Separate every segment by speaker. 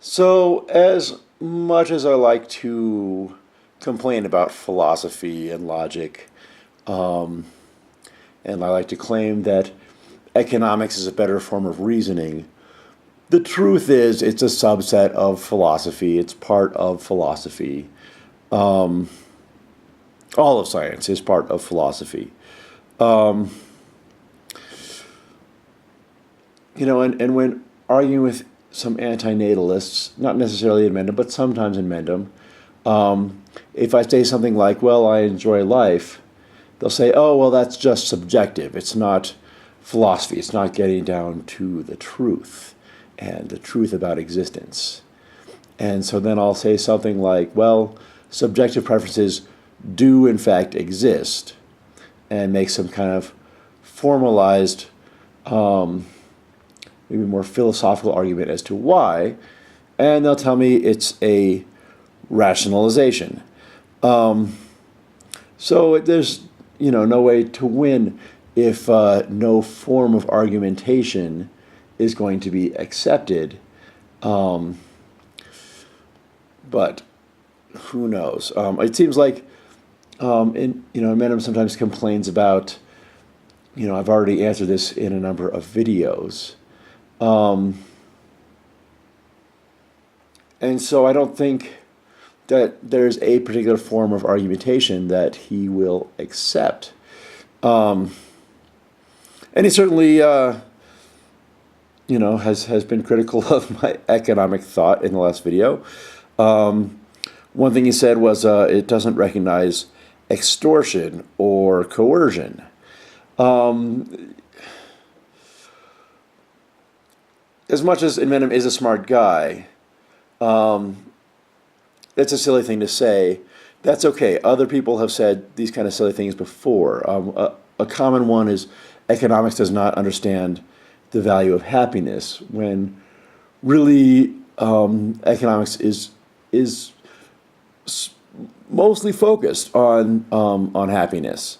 Speaker 1: So, as much as I like to complain about philosophy and logic, um, and I like to claim that economics is a better form of reasoning, the truth is it's a subset of philosophy. It's part of philosophy. Um, all of science is part of philosophy. Um, and when arguing with some antinatalists, not necessarily in Mendham, but sometimes in Mendham, if I say something like, well, I enjoy life, they'll say, oh, well, that's just subjective. It's not philosophy. It's not getting down to the truth and the truth about existence. And so then I'll say something like, well, subjective preferences do in fact exist, and make some kind of formalized, maybe more philosophical argument as to why, and they'll tell me it's a rationalization. Um, so there's no way to win if no form of argumentation is going to be accepted. Um, but who knows? It seems like Mendham sometimes complains about. I've already answered this in a number of videos. Um, and so I don't think that there's a particular form of argumentation that he will accept. Um, and he certainly, has been critical of my economic thought in the last video. One thing he said was it doesn't recognize extortion or coercion. As much as Inmendham is a smart guy, it's a silly thing to say. That's okay. Other people have said these kind of silly things before. A common one is economics does not understand the value of happiness, when really economics is mostly focused on happiness.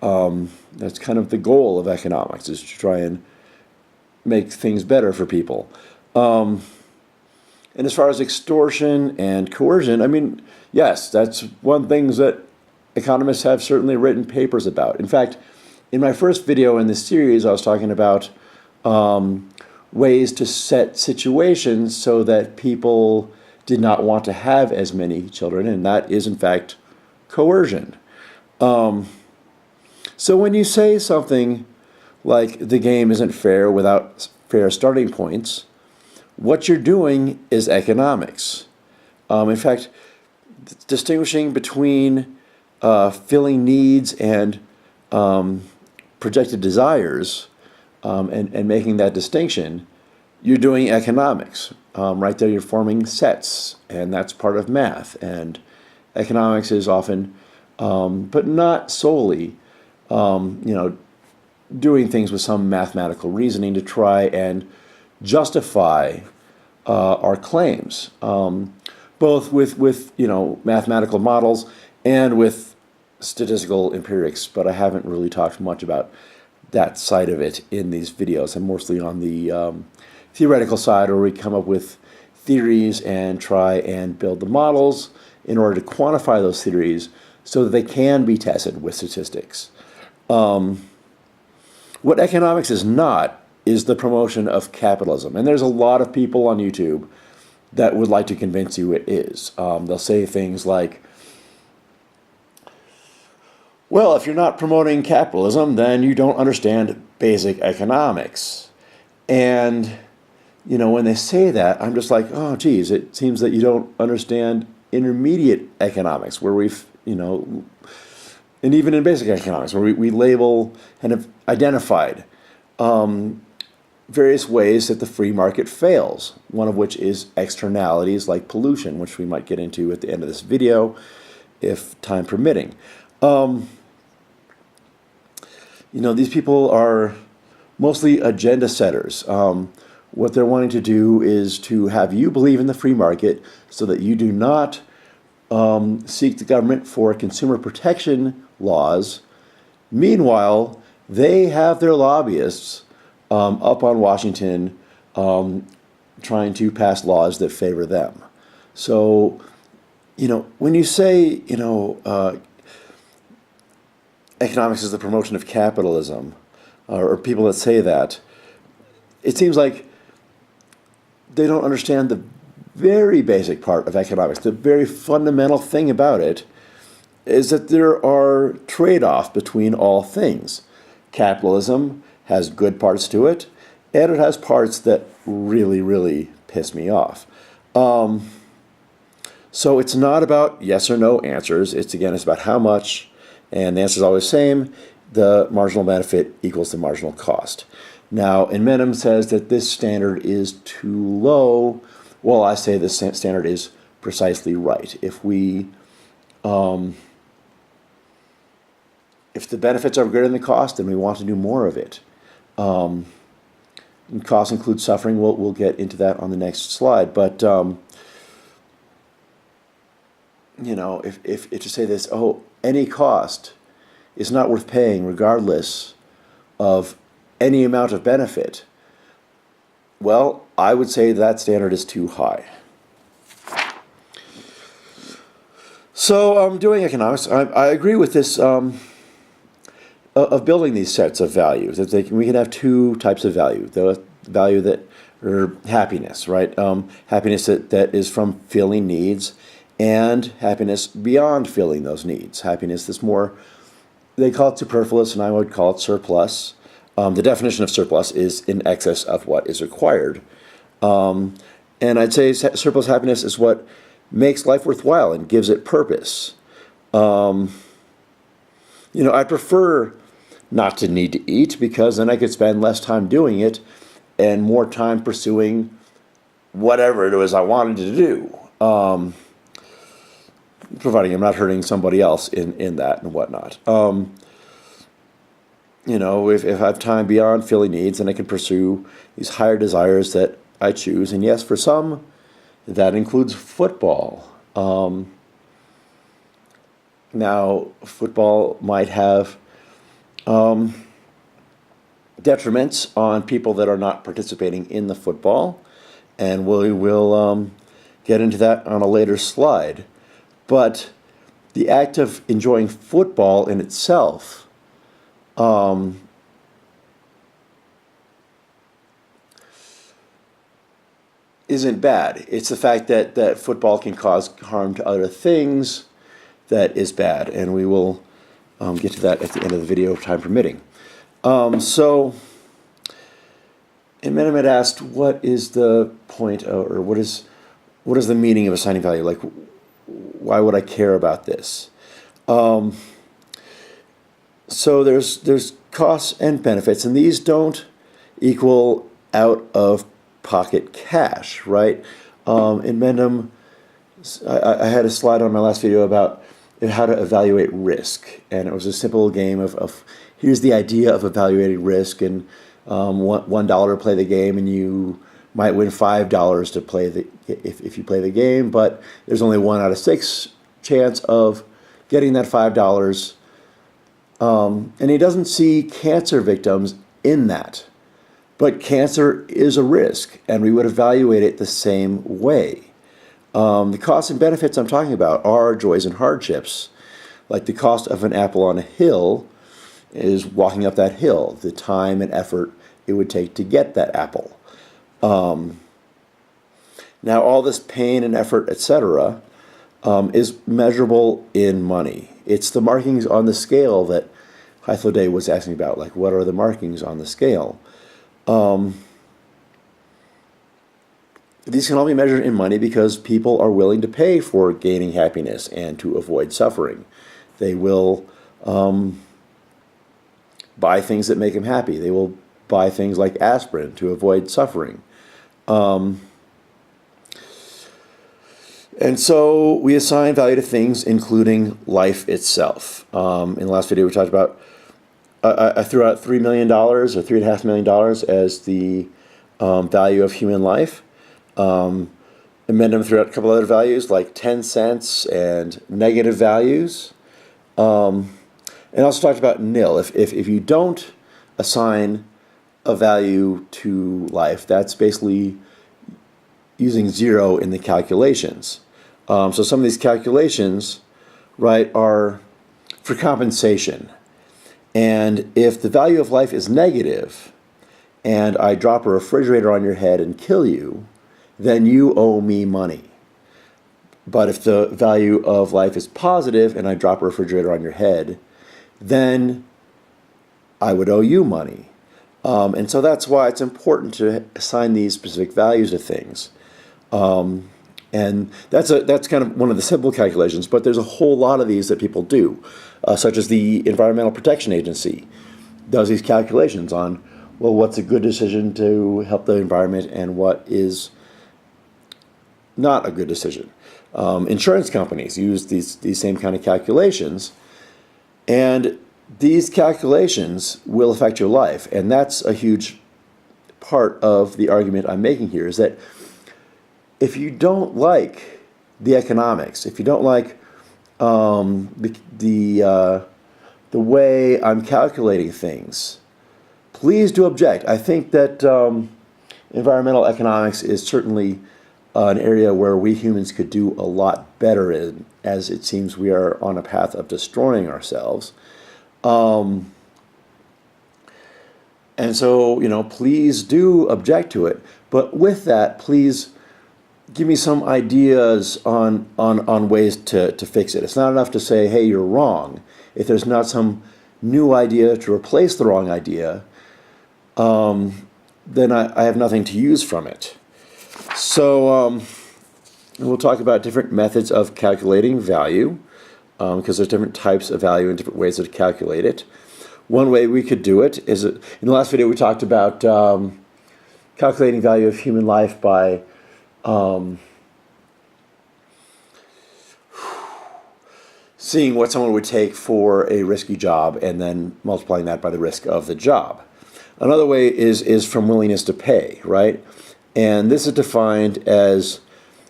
Speaker 1: That's kind of the goal of economics, is to try and make things better for people. And as far as extortion and coercion, I mean, yes, that's one thing that economists have certainly written papers about. In fact, in my first video in this series, I was talking about ways to set situations so that people did not want to have as many children, and that is, in fact, coercion. So when you say something like the game isn't fair without fair starting points, what you're doing is economics. In fact, distinguishing between filling needs and projected desires, and making that distinction, you're doing economics. Right there, you're forming sets, and that's part of math. And economics is often, but not solely, doing things with some mathematical reasoning to try and justify our claims, both with mathematical models and with statistical empirics. But I haven't really talked much about that side of it in these videos. I'm mostly on the theoretical side, where we come up with theories and try and build the models in order to quantify those theories so that they can be tested with statistics. What economics is not is the promotion of capitalism. And there's a lot of people on YouTube that would like to convince you it is. They'll say things like, well, if you're not promoting capitalism, then you don't understand basic economics. And, when they say that, I'm just like, oh, geez, it seems that you don't understand intermediate economics, where we've, and even in basic economics, where we label and have identified various ways that the free market fails, one of which is externalities like pollution, which we might get into at the end of this video, if time permitting. These people are mostly agenda setters. What they're wanting to do is to have you believe in the free market so that you do not seek the government for consumer protection laws. Meanwhile, they have their lobbyists up on Washington trying to pass laws that favor them. So, when you say, economics is the promotion of capitalism, or people that say that, it seems like they don't understand the very basic part of economics. The very fundamental thing about it is that there are trade-offs between all things. Capitalism has good parts to it, and it has parts that really, really piss me off. So it's not about yes or no answers. It's about how much, and the answer is always the same. The marginal benefit equals the marginal cost. Now, Inmendham says that this standard is too low. Well, I say this standard is precisely right. If the benefits are greater than the cost, then we want to do more of it. And costs include suffering. We'll get into that on the next slide. But if to say this, any cost is not worth paying, regardless of any amount of benefit, well, I would say that standard is too high. So, doing economics, I agree with this of building these sets of values. That we can have two types of value: the value that, or happiness, right? Happiness that is from filling needs, and happiness beyond filling those needs. Happiness that's more, they call it superfluous, and I would call it surplus. The definition of surplus is in excess of what is required. And I'd say surplus happiness is what makes life worthwhile and gives it purpose. I prefer not to need to eat, because then I could spend less time doing it and more time pursuing whatever it was I wanted to do. Providing I'm not hurting somebody else in that and whatnot. If I have time beyond filling needs, then I can pursue these higher desires that I choose. And yes, for some, that includes football. Now, football might have detriments on people that are not participating in the football, and we will get into that on a later slide. But the act of enjoying football in itself isn't bad. It's the fact that football can cause harm to other things that is bad, and we will get to that at the end of the video, time permitting. So, Inmendham had asked, what is the point, or what is the meaning of assigning value? Like, why would I care about this? So there's costs and benefits, and these don't equal out-of-pocket cash, right? Inmendham, I had a slide on my last video about how to evaluate risk, and it was a simple game of here's the idea of evaluating risk, and $1 to play the game, and you might win $5 to play if you play the game, but there's only 1 out of 6 chance of getting that $5. And he doesn't see cancer victims in that. But cancer is a risk, and we would evaluate it the same way. The costs and benefits I'm talking about are joys and hardships. Like the cost of an apple on a hill is walking up that hill, the time and effort it would take to get that apple. Now, all this pain and effort, etc., is measurable in money. It's the markings on the scale that Hythloday was asking about. Like, what are the markings on the scale? These can all be measured in money because people are willing to pay for gaining happiness and to avoid suffering. They will buy things that make them happy. They will buy things like aspirin to avoid suffering. And so we assign value to things, including life itself. In the last video, we talked about, I threw out $3 million or $3.5 million as the value of human life. Inmendham threw out a couple other values like 10 cents and negative values. And also talked about nil. If you don't assign a value to life, that's basically using zero in the calculations. So some of these calculations, right, are for compensation. And if the value of life is negative, and I drop a refrigerator on your head and kill you, then you owe me money. But if the value of life is positive and I drop a refrigerator on your head, then I would owe you money. And so that's why it's important to assign these specific values to things. And that's kind of one of the simple calculations, but there's a whole lot of these that people do, such as the Environmental Protection Agency does these calculations on, well, what's a good decision to help the environment and what is not a good decision. Insurance companies use these same kind of calculations, and these calculations will affect your life, and that's a huge part of the argument I'm making here, is that if you don't like the economics, if you don't like the way I'm calculating things, please do object. I think that environmental economics is certainly an area where we humans could do a lot better in, as it seems we are on a path of destroying ourselves. And so, please do object to it. But with that, please give me some ideas on ways to fix it. It's not enough to say, hey, you're wrong. If there's not some new idea to replace the wrong idea, then I have nothing to use from it. So we'll talk about different methods of calculating value, because there's different types of value and different ways to calculate it. One way we could do it is, in the last video we talked about calculating value of human life by seeing what someone would take for a risky job and then multiplying that by the risk of the job. Another way is from willingness to pay, right? And this is defined as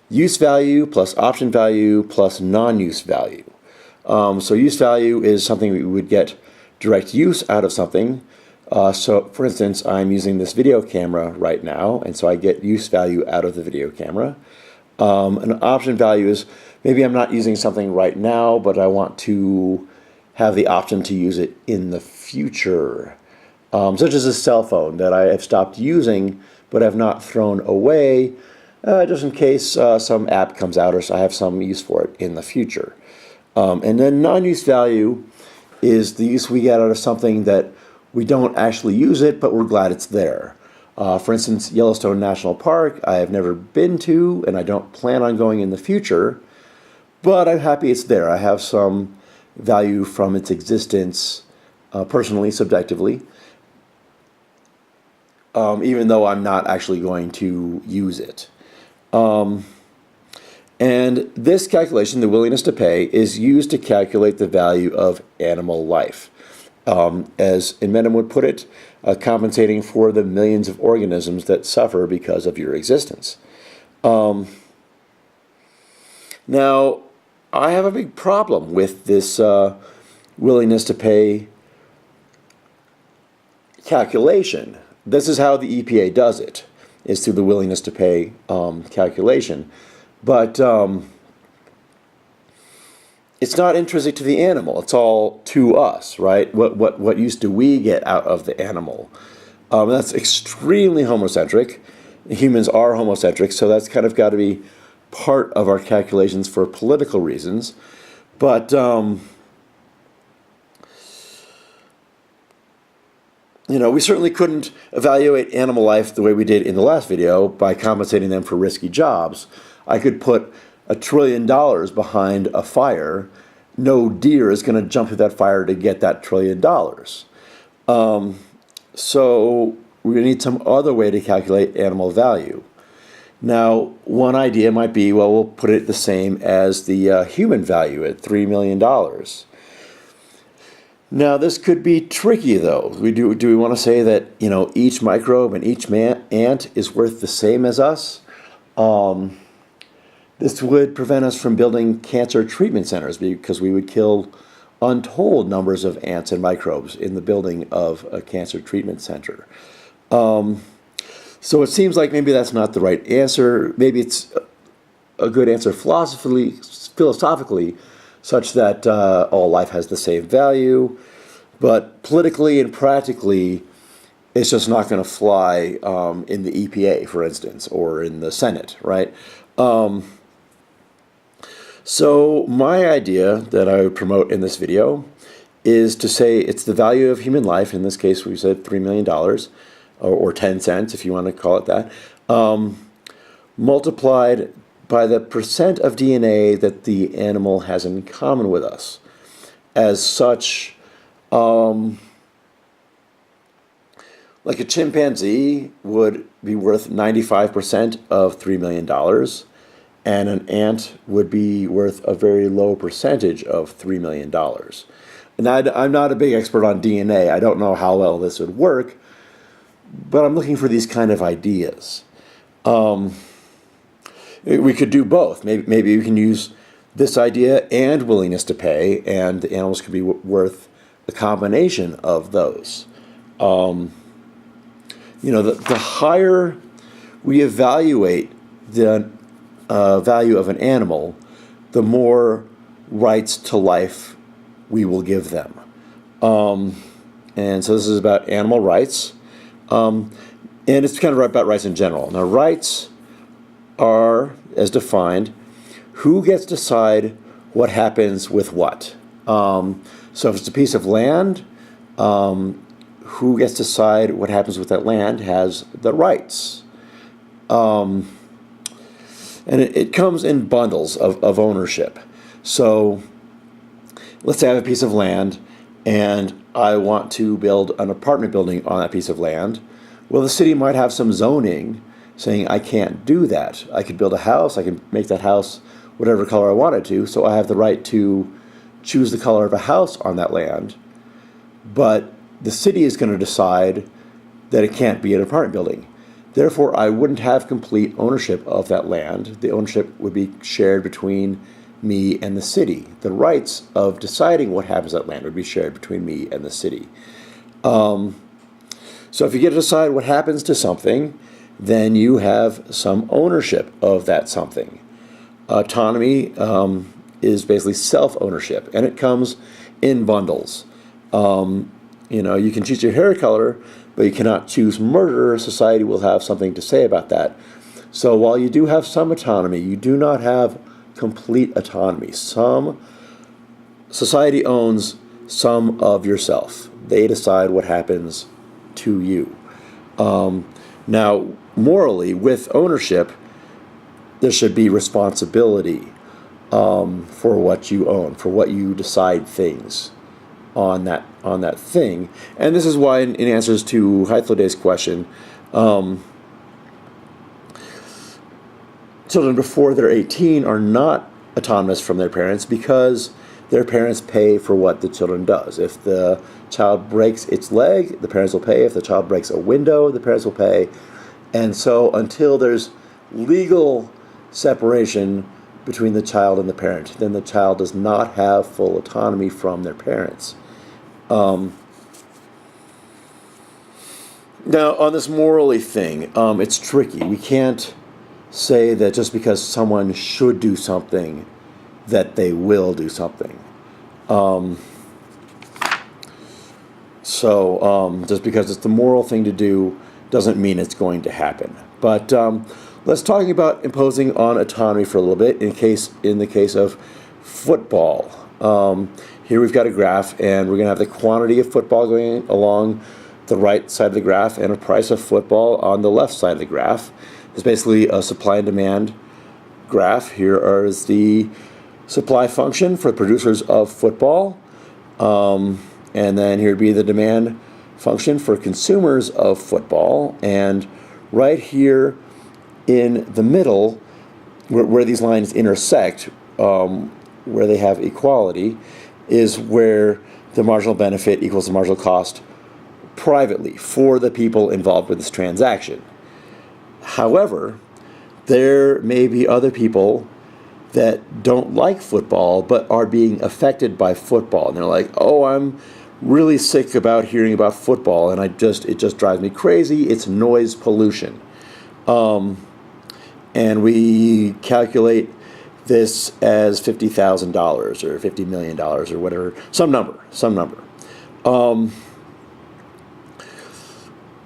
Speaker 1: use value plus option value plus non-use value. So use value is something we would get direct use out of something. So for instance, I'm using this video camera right now, and so I get use value out of the video camera. An option value is maybe I'm not using something right now, but I want to have the option to use it in the future. Such as a cell phone that I have stopped using but have not thrown away, just in case some app comes out or so I have some use for it in the future. And then non-use value is the use we get out of something that we don't actually use it, but we're glad it's there. For instance, Yellowstone National Park, I have never been to, and I don't plan on going in the future, but I'm happy it's there. I have some value from its existence, personally, subjectively, even though I'm not actually going to use it. And this calculation, the willingness to pay, is used to calculate the value of animal life. As Inmendham would put it, compensating for the millions of organisms that suffer because of your existence. Now, I have a big problem with this willingness to pay calculation. This is how the EPA does it, is through the willingness to pay calculation. But it's not intrinsic to the animal. It's all to us, right? What use do we get out of the animal? That's extremely homocentric. Humans are homocentric, so that's kind of got to be part of our calculations for political reasons. But we certainly couldn't evaluate animal life the way we did in the last video by compensating them for risky jobs. I could put $1 trillion behind a fire. No deer is going to jump through that fire to get that $1 trillion. So we're going to need some other way to calculate animal value. Now, one idea might be, well, we'll put it the same as the human value at $3 million. Now, this could be tricky, though. Do we want to say that each microbe and each ant is worth the same as us? This would prevent us from building cancer treatment centers because we would kill untold numbers of ants and microbes in the building of a cancer treatment center. So it seems like maybe that's not the right answer. Maybe it's a good answer philosophically, such that all life has the same value, but politically and practically, it's just not going to fly in the EPA, for instance, or in the Senate, right? So my idea that I would promote in this video is to say it's the value of human life. In this case, we said $3 million, or 10 cents, if you want to call it that, multiplied by the percent of DNA that the animal has in common with us. As such, like a chimpanzee would be worth 95% of $3 million, and an ant would be worth a very low percentage of $3 million. And I'm not a big expert on DNA. I don't know how well this would work, but I'm looking for these kind of ideas. We could do both. Maybe we can use this idea and willingness to pay, and the animals could be worth a combination of those. The higher we evaluate the value of an animal, the more rights to life we will give them. And so this is about animal rights. And it's kind of about rights in general. Now, rights are, as defined, who gets to decide what happens with what. So if it's a piece of land, who gets to decide what happens with that land has the rights. And it comes in bundles of ownership. So let's say I have a piece of land and I want to build an apartment building on that piece of land. Well, the city might have some zoning saying I can't do that. I could build a house, I can make that house whatever color I wanted to, so I have the right to choose the color of a house on that land. But the city is going to decide that it can't be an apartment building. Therefore, I wouldn't have complete ownership of that land. The ownership would be shared between me and the city. The rights of deciding what happens to that land would be shared between me and the city. So if you get to decide what happens to something, then you have some ownership of that something. Autonomy is basically self-ownership, and it comes in bundles. You can choose your hair color, but you cannot choose murder. Society will have something to say about that. So while you do have some autonomy, you do not have complete autonomy. Society owns some of yourself. They decide what happens to you. Now, morally, with ownership, there should be responsibility for what you own, for what you decide things on that thing. And this is why, in answers to Hythloday's question, children before they're 18 are not autonomous from their parents because their parents pay for what the children does. If the child breaks its leg, the parents will pay. If the child breaks a window, the parents will pay. And so until there's legal separation between the child and the parent, then the child does not have full autonomy from their parents. Now, on this morally thing, it's tricky. We can't say that just because someone should do something, that they will do something. Just because it's the moral thing to do doesn't mean it's going to happen. But let's talk about imposing on autonomy for a little bit in the case of football. Here we've got a graph, and we're going to have the quantity of football going along the right side of the graph and a price of football on the left side of the graph. It's basically a supply and demand graph. Here is the supply function for producers of football. And then here would be the demand function for consumers of football. And right here in the middle, where these lines intersect, where they have equality, is where the marginal benefit equals the marginal cost privately for the people involved with this transaction. However, there may be other people that don't like football but are being affected by football. And they're like, oh, I'm really sick about hearing about football, and it just drives me crazy. It's noise pollution. And we calculate this as $50,000 or $50 million or whatever, some number.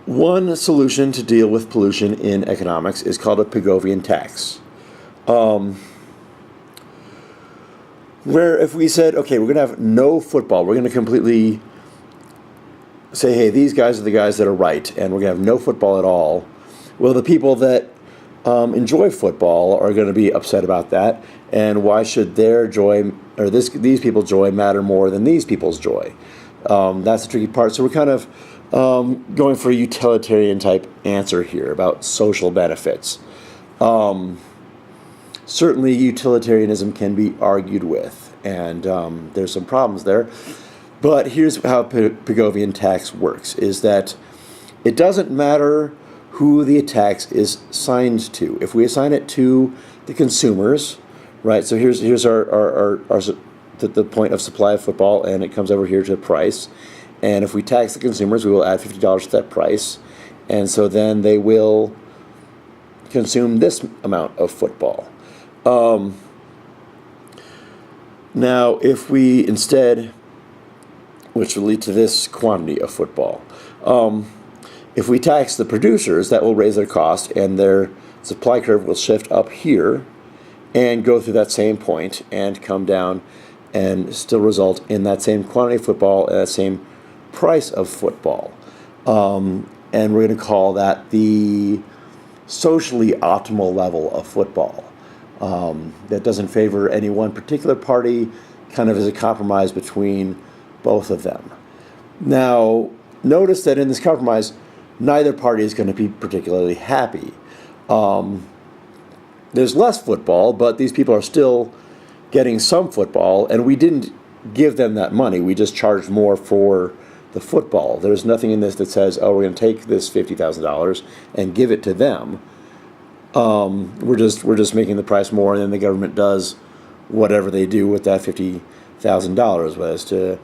Speaker 1: One solution to deal with pollution in economics is called a Pigovian tax. Where if we said, okay, we're going to have no football, we're going to completely say, hey, these guys are the guys that are right, and we're going to have no football at all. Well, the people that enjoy football are going to be upset about that, and why should their joy, or these people's joy, matter more than these people's joy? That's the tricky part. So we're kind of going for a utilitarian type answer here about social benefits. Certainly utilitarianism can be argued with, and there's some problems there. But here's how Pigovian tax works, is that it doesn't matter who the tax is assigned to. If we assign it to the consumers, right, so here's the point of supply of football, and it comes over here to price. And if we tax the consumers, we will add $50 to that price. And so then they will consume this amount of football. Now, if we instead, which will lead to this quantity of football, if we tax the producers, that will raise their cost, and their supply curve will shift up here and go through that same point and come down and still result in that same quantity of football and that same price of football. And we're going to call that the socially optimal level of football. That doesn't favor any one particular party, kind of as a compromise between both of them. Now, notice that in this compromise, neither party is going to be particularly happy. There's less football, but these people are still getting some football, and we didn't give them that money. We just charged more for the football. There's nothing in this that says, oh, we're going to take this $50,000 and give it to them. We're just making the price more, and then the government does whatever they do with that $50,000, whether it's to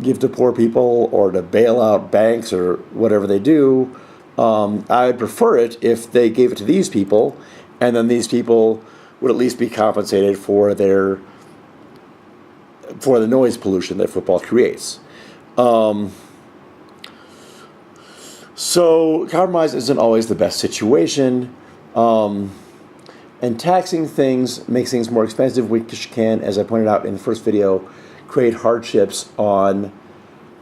Speaker 1: give to poor people or to bail out banks or whatever they do. I'd prefer it if they gave it to these people, and then these people would at least be compensated for the noise pollution that football creates. So compromise isn't always the best situation. And taxing things makes things more expensive, which can, as I pointed out in the first video, create hardships on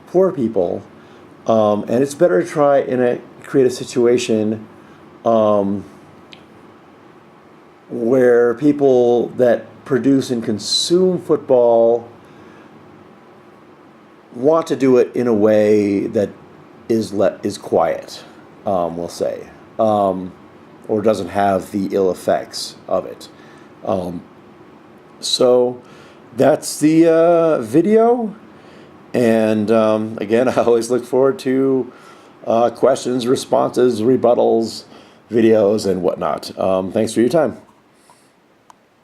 Speaker 1: poor people. And it's better to try and create a situation where people that produce and consume football want to do it in a way that is quiet, we'll say, or doesn't have the ill effects of it. So that's the video, and again, I always look forward to questions, responses, rebuttals, videos, and whatnot. Thanks for your time.